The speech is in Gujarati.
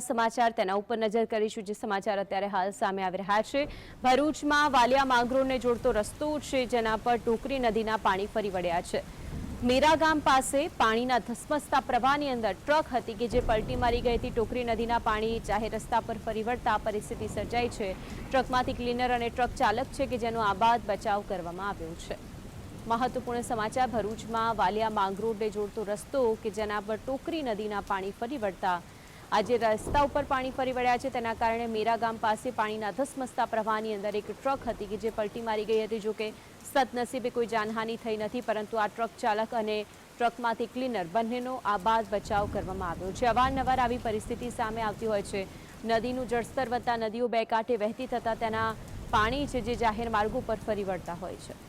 સમાચાર તેના ઉપર નજર કરીશું જે સમાચાર અત્યારે હાલ સામે આવી રહ્યા છે। ભરૂચમાં વાલિયા માંગરોળને જોડતો રસ્તો છે જેના પર ટોકરી નદીના પાણી ફરી વળ્યા છે। મેરા ગામ પાસે પાણીના ધસમસતા પ્રવાહની અંદર ટ્રક હતી કે જે પલટી મારી ગઈ હતી। ટોકરી નદીના પાણી જાહેર રસ્તા પર ફરી વળતા પરિસ્થિતિ સર્જાઈ છે। ટ્રકમાંથી ક્લીનર અને ટ્રક ચાલક છે કે જેનો આબાદ બચાવ કરવામાં આવ્યો છે। મહત્વપૂર્ણ સમાચાર ભરૂચમાં વાલિયા માંગરોળને જોડતો રસ્તો કે જેના પર ટોકરી નદીના પાણી ફરી વળતા આજે રસ્તા ઉપર પાણી ફરી વળ્યા છે તેના કારણે મેરા ગામ પાસે પાણીના ધસમસતા પ્રવાહની અંદર એક ટ્રક હતી કે જે પલટી મારી ગઈ હતી। જો કે સદનસીબે કોઈ જાનહાનિ થઈ નથી પરંતુ આ ટ્રક ચાલક અને ટ્રકમાંથી ક્લીનર બંનેનો આબાદ બચાવ કરવામાં આવ્યો છે। અવારનવાર આવી પરિસ્થિતિ સામે આવતી હોય છે। નદીનું જળસ્તર વધતા નદીઓ બે કાંઠે વહેતી થતા તેના પાણી છે જે જાહેર માર્ગો પર ફરી વળતા હોય છે।